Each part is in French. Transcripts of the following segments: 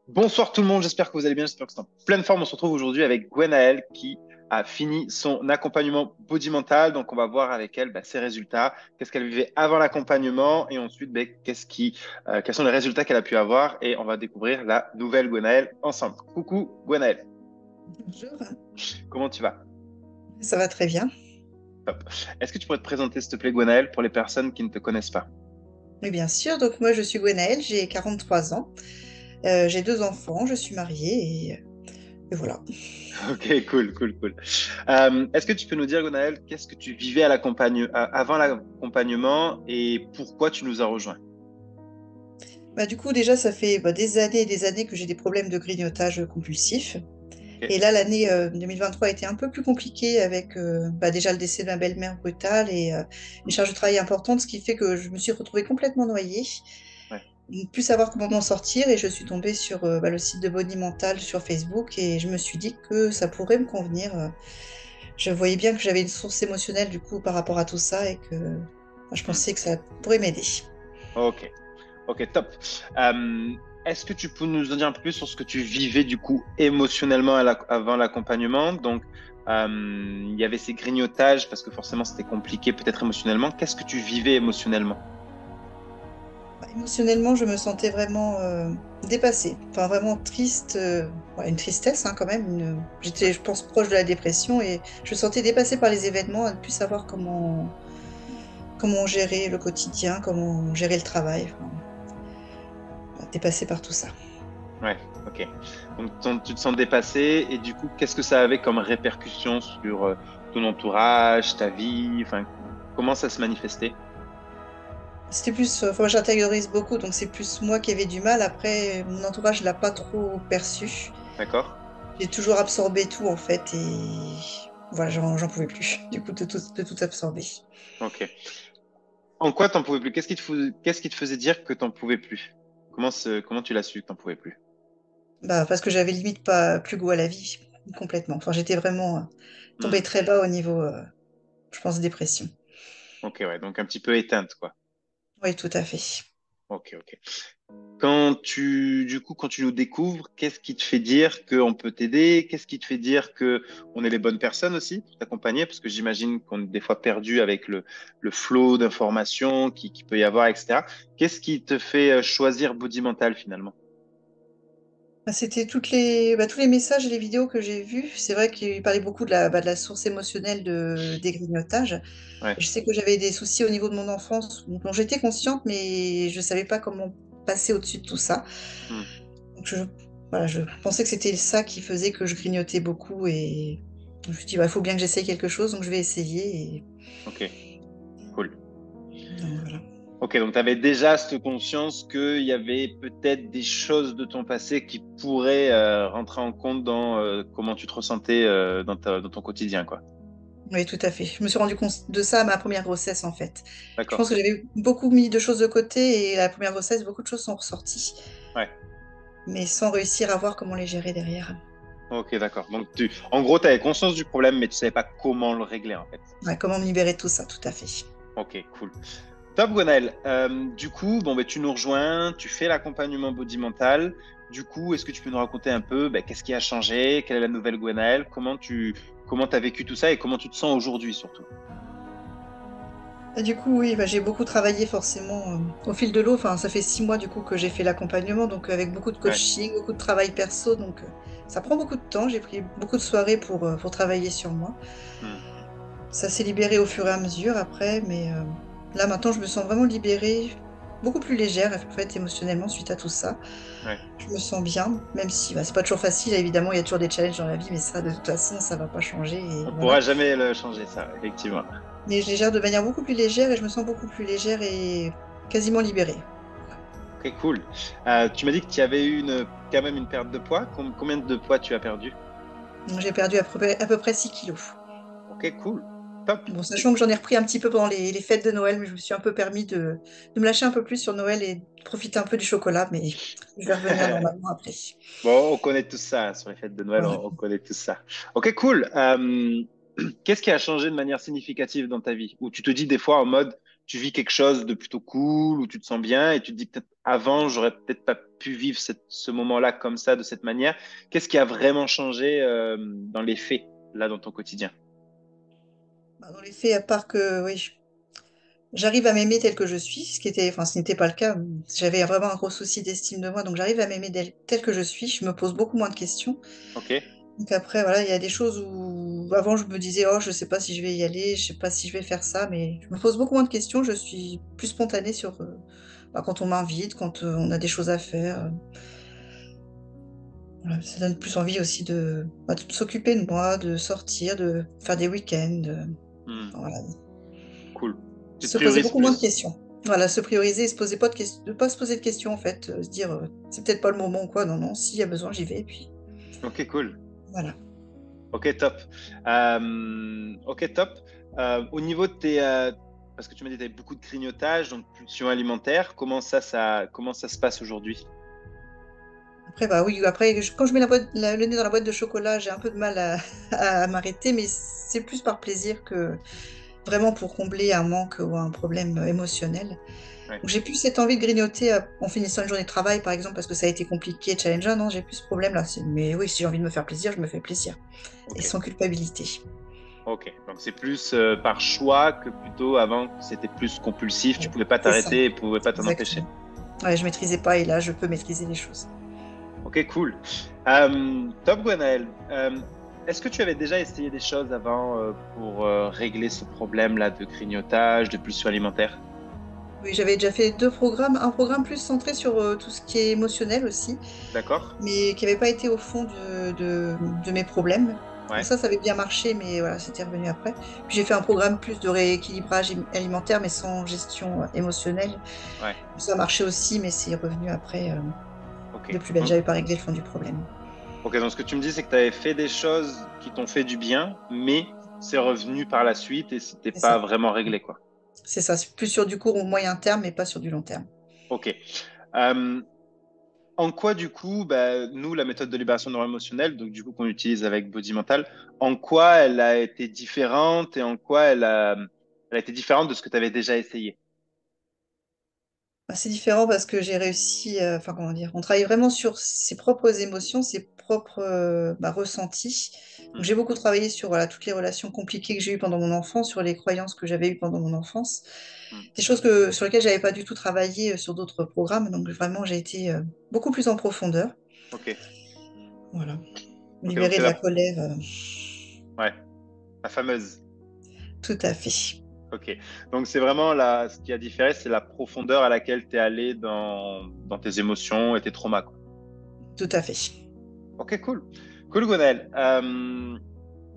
Bonsoir tout le monde, j'espère que vous allez bien, j'espère que c'est en pleine forme. On se retrouve aujourd'hui avec Gwenaëlle qui a fini son accompagnement body mental. Donc on va voir avec elle ses résultats, qu'est-ce qu'elle vivait avant l'accompagnement et ensuite quels sont les résultats qu'elle a pu avoir et on va découvrir la nouvelle Gwenaëlle ensemble. Coucou Gwenaëlle, Bonjour, comment tu vas? ça va très bien. Top. Est-ce que tu pourrais te présenter s'il te plaît Gwenaëlle pour les personnes qui ne te connaissent pas? Oui, bien sûr. Donc moi, je suis Gwenaëlle, j'ai 43 ans. J'ai deux enfants, je suis mariée et voilà. Ok, cool, cool, cool. Est-ce que tu peux nous dire, Gwenaëlle, qu'est-ce que tu vivais avant l'accompagnement et pourquoi tu nous as rejoints? Du coup, déjà, ça fait des années et des années que j'ai des problèmes de grignotage compulsif. Ok, Et là, l'année 2023 a été un peu plus compliquée avec déjà le décès de ma belle-mère brutale et une charge de travail importante, ce qui fait que je me suis retrouvée complètement noyée, ouais. ne plus savoir comment m'en sortir. Et je suis tombée sur le site de Body Mental sur Facebook et je me suis dit que ça pourrait me convenir. Je voyais bien que j'avais une source émotionnelle du coup par rapport à tout ça et que je Hmm. pensais que ça pourrait m'aider. Ok, ok, top. Euh, Est-ce que tu peux nous en dire un peu plus sur ce que tu vivais du coup émotionnellement avant l'accompagnement? Donc, il y avait ces grignotages parce que forcément c'était compliqué peut-être émotionnellement. Qu'est-ce que tu vivais émotionnellement? Émotionnellement, je me sentais vraiment dépassée, enfin vraiment triste, une tristesse hein, quand même. J'étais, Ouais. je pense, proche de la dépression et je me sentais dépassée par les événements, à ne plus savoir comment gérer le quotidien, comment gérer le travail, enfin, dépassée par tout ça. Ouais, ok. Donc tu te sens dépassé et du coup, qu'est-ce que ça avait comme répercussion sur ton entourage, ta vie, enfin, comment ça se manifestait? C'était plus, enfin, j'intériorise beaucoup, donc c'est plus moi qui avais du mal. Après, mon entourage l'a pas trop perçu. D'accord? J'ai toujours absorbé tout en fait et voilà, j'en pouvais plus du coup de tout absorber. Ok. En quoi t'en pouvais plus? Qu'est-ce qui te faisait dire que t'en pouvais plus? Comment tu l'as su que t'en pouvais plus? Parce que j'avais limite pas plus goût à la vie complètement. Enfin, j'étais vraiment tombée Hmm. très bas au niveau, je pense, dépression. Ok, ouais, donc un petit peu éteinte, quoi. Oui, tout à fait. Ok, ok. Quand tu nous découvres, qu'est-ce qui te fait dire qu'on peut t'aider? Qu'est-ce qui te fait dire que on est les bonnes personnes aussi pour t'accompagner? Parce que j'imagine qu'on est des fois perdu avec le flot d'informations qui peut y avoir, etc. Qu'est-ce qui te fait choisir Body Mental finalement? C'était tous les messages et les vidéos que j'ai vus. C'est vrai qu'il parlait beaucoup de la source émotionnelle des grignotages. Ouais. Je sais que j'avais des soucis au niveau de mon enfance dont j'étais consciente, mais je ne savais pas comment passer au-dessus de tout ça. Hmm. Donc voilà, je pensais que c'était ça qui faisait que je grignotais beaucoup et je me suis dit, il faut bien que j'essaye quelque chose, donc je vais essayer. Et Ok, cool. donc, voilà. Ok, donc tu avais déjà cette conscience qu'il y avait peut-être des choses de ton passé qui pourraient rentrer en compte dans comment tu te ressentais dans ton quotidien, quoi. Oui, tout à fait. Je me suis rendu compte de ça à ma première grossesse, en fait. Je pense D'accord. que j'avais beaucoup mis de choses de côté et la première grossesse, beaucoup de choses sont ressorties, Ouais. mais sans réussir à voir comment les gérer derrière. Ok, d'accord. Donc en gros, tu avais conscience du problème, mais tu savais pas comment le régler, en fait. Ouais, comment me libérer de tout ça, tout à fait. Ok, cool. Top, Gwenaël. Du coup, tu nous rejoins, tu fais l'accompagnement body mental. Du coup, est-ce que tu peux nous raconter un peu qu'est-ce qui a changé, quelle est la nouvelle Gwenaël, comment t'as vécu tout ça et comment tu te sens aujourd'hui surtout? Et du coup, oui, j'ai beaucoup travaillé forcément au fil de l'eau. Enfin, ça fait 6 mois du coup que j'ai fait l'accompagnement, donc avec beaucoup de Ouais. coaching, beaucoup de travail perso, donc ça prend beaucoup de temps. J'ai pris beaucoup de soirées pour travailler sur moi. Hmm. Ça s'est libéré au fur et à mesure après, mais là maintenant je me sens vraiment libérée, beaucoup plus légère en fait émotionnellement suite à tout ça. Ouais. Je me sens bien, même si c'est pas toujours facile, évidemment, il y a toujours des challenges dans la vie, mais ça de toute façon ça va pas changer et On voilà. pourra jamais le changer, ça, effectivement. Mais je les gère de manière beaucoup plus légère et je me sens beaucoup plus légère et quasiment libérée. Voilà. Ok, cool. Tu m'as dit que tu avais eu quand même une perte de poids. Combien de poids tu as perdu? Donc j'ai perdu à peu près 6 kilos. Ok, cool. Top. Bon, sachant que j'en ai repris un petit peu pendant les fêtes de Noël, mais je me suis un peu permis de me lâcher un peu plus sur Noël et de profiter un peu du chocolat, mais je vais revenir normalement après. Bon, on connaît tout ça, hein, sur les fêtes de Noël, Voilà. on connaît tout ça. Ok, cool. Qu'est-ce qui a changé de manière significative dans ta vie? Où tu te dis des fois en mode, tu vis quelque chose de plutôt cool, où tu te sens bien, et tu te dis peut-être avant, j'aurais peut-être pas pu vivre ce moment-là comme ça, de cette manière. Qu'est-ce qui a vraiment changé dans les faits, là, dans ton quotidien? Bah, dans les faits, à part que oui, j'arrive à m'aimer tel que je suis, enfin, ce n'était pas le cas. J'avais vraiment un gros souci d'estime de moi, donc j'arrive à m'aimer tel que je suis. Je me pose beaucoup moins de questions. Ok, Donc après, voilà, il y a des choses où avant je me disais, oh, je sais pas si je vais y aller, je sais pas si je vais faire ça, mais je me pose beaucoup moins de questions. Je suis plus spontanée sur bah, quand on m'invite, quand on a des choses à faire. Voilà, ça donne plus envie aussi bah, de s'occuper de moi, de sortir, de faire des week-ends. Hmm, Enfin, voilà, cool. Tu te se poser priorises beaucoup moins de plus. questions. Voilà, se prioriser et se poser pas de questions, de pas se poser de questions en fait, se dire c'est peut-être pas le moment ou quoi. Non, non, s'il y a besoin, j'y vais. Et puis Ok, cool. voilà. Ok, top. Ok, top. Au niveau de parce que tu m'as dit que tu avais beaucoup de grignotage, donc pulsion alimentaire, comment ça se passe aujourd'hui? Après, bah oui, après, quand je mets le nez dans la boîte de chocolat, j'ai un peu de mal à m'arrêter, mais c'est plus par plaisir que vraiment pour combler un manque ou un problème émotionnel. Ouais. Donc, j'ai plus cette envie de grignoter en finissant une journée de travail, par exemple, parce que ça a été compliqué, challengeant. Non, j'ai plus ce problème-là. Mais oui, si j'ai envie de me faire plaisir, je me fais plaisir. Et Ok, sans culpabilité. ok. Donc c'est plus par choix que plutôt avant, c'était plus compulsif, tu Ouais, pouvais pas c'est ça, t'arrêter et pouvais pas t'en empêcher. exactement. Ouais, je maîtrisais pas et là, je peux maîtriser les choses. Ok, cool. Top, Gwenaël. Est-ce que tu avais déjà essayé des choses avant pour régler ce problème-là de grignotage, de pulsion alimentaire? Oui, j'avais déjà fait deux programmes, un programme plus centré sur tout ce qui est émotionnel aussi, D'accord? mais qui n'avait pas été au fond de mes problèmes. Donc Ouais, ça avait bien marché, mais voilà, c'était revenu après. Puis j'ai fait un programme plus de rééquilibrage alimentaire, mais sans gestion émotionnelle. ouais. Ça a marché aussi, mais c'est revenu après Ok. de plus belle. Donc, J'avais pas réglé le fond du problème. ok, donc ce que tu me dis, c'est que tu avais fait des choses qui t'ont fait du bien, mais c'est revenu par la suite et c'était C'est pas ça. vraiment réglé, quoi. C'est ça. C'est plus sur du court ou moyen terme, mais pas sur du long terme. Ok. Euh, En quoi, du coup, bah, nous, la méthode de libération neuroémotionnelle, donc du coup qu'on utilise avec Body Mental, en quoi elle a été différente et en quoi elle a été différente de ce que tu avais déjà essayé? Bah, c'est différent parce que j'ai réussi, enfin comment dire, on travaille vraiment sur ses propres émotions, ses propres bah, ressentis. Donc Hmm, j'ai beaucoup travaillé sur voilà, toutes les relations compliquées que j'ai eues pendant mon enfance, sur les croyances que j'avais eues pendant mon enfance, hmm. des choses sur lesquelles j'avais pas du tout travaillé sur d'autres programmes. Donc vraiment j'ai été beaucoup plus en profondeur. Ok, Voilà, me ok, donc libérer c'est de la colère, ouais, la fameuse. tout à fait, Ok, donc c'est vraiment ce qui a différé, c'est la profondeur à laquelle tu es allé dans tes émotions et tes traumas, quoi. tout à fait. Ok, cool. Cool, Gonel.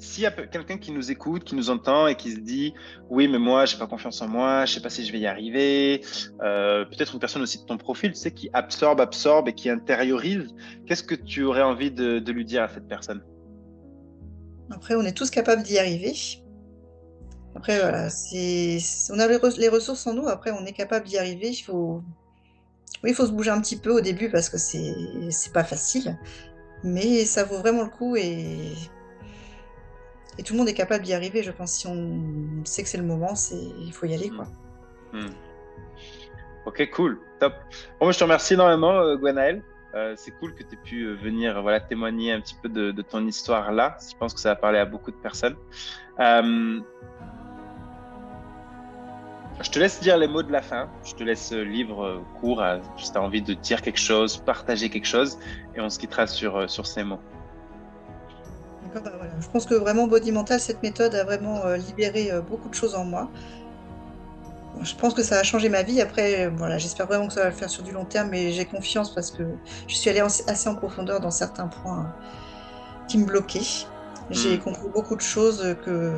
S'il y a quelqu'un qui nous écoute, qui nous entend et qui se dit, oui, mais moi, j'ai pas confiance en moi, je sais pas si je vais y arriver, peut-être une personne aussi de ton profil, tu sais, qui absorbe et qui intériorise, qu'est-ce que tu aurais envie de lui dire à cette personne? Après, on est tous capables d'y arriver. Après, voilà, on a les ressources en nous. Après, on est capable d'y arriver. Oui, il faut se bouger un petit peu au début parce que c'est pas facile, mais ça vaut vraiment le coup et tout le monde est capable d'y arriver. Je pense si on sait que c'est le moment, il faut y aller, Hmm, quoi. hmm. Ok, cool, top. Bon, moi, je te remercie énormément, Gwenaël. C'est cool que tu aies pu venir voilà, témoigner un petit peu de ton histoire là. Je pense que ça va parler à beaucoup de personnes. Euh, Je te laisse dire les mots de la fin. Je te laisse libre cours si tu as envie de dire quelque chose, partager quelque chose, et on se quittera sur ces mots. D'accord, bah voilà. Je pense que vraiment Body Mental, cette méthode a vraiment libéré beaucoup de choses en moi. Bon, je pense que ça a changé ma vie. Après, voilà, j'espère vraiment que ça va le faire sur du long terme, mais j'ai confiance parce que je suis allée assez en profondeur dans certains points qui me bloquaient. J'ai Hmm, compris beaucoup de choses que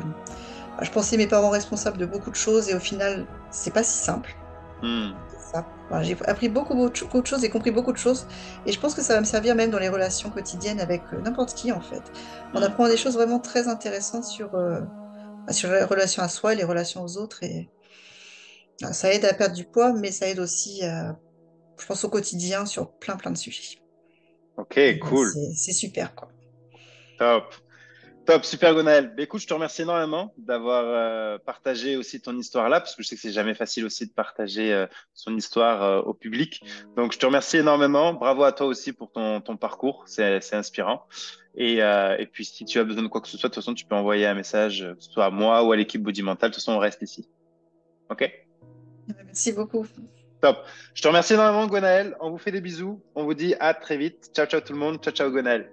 bah, je pensais mes parents responsables de beaucoup de choses et au final, c'est pas si simple. hmm, C'est ça. Voilà, j'ai appris beaucoup de choses et compris beaucoup de choses. Et je pense que ça va me servir même dans les relations quotidiennes avec n'importe qui, en fait. On hmm. apprend des choses vraiment très intéressantes sur les relations à soi et les relations aux autres. Et ça aide à perdre du poids, mais ça aide aussi, je pense, au quotidien sur plein, plein de sujets. Ok, Donc, cool, c'est super, quoi. top. Top, super Gonaël. Bah, écoute, je te remercie énormément d'avoir partagé aussi ton histoire là, parce que je sais que c'est jamais facile aussi de partager son histoire au public. Donc, je te remercie énormément. Bravo à toi aussi pour ton parcours, c'est inspirant. Et puis, si tu as besoin de quoi que ce soit, de toute façon, tu peux envoyer un message, que ce soit à moi ou à l'équipe Body Mental. De toute façon, on reste ici. OK? Merci beaucoup. Top. Je te remercie énormément, Gonaël. On vous fait des bisous. On vous dit à très vite. Ciao, ciao tout le monde. Ciao, ciao, Gonaël.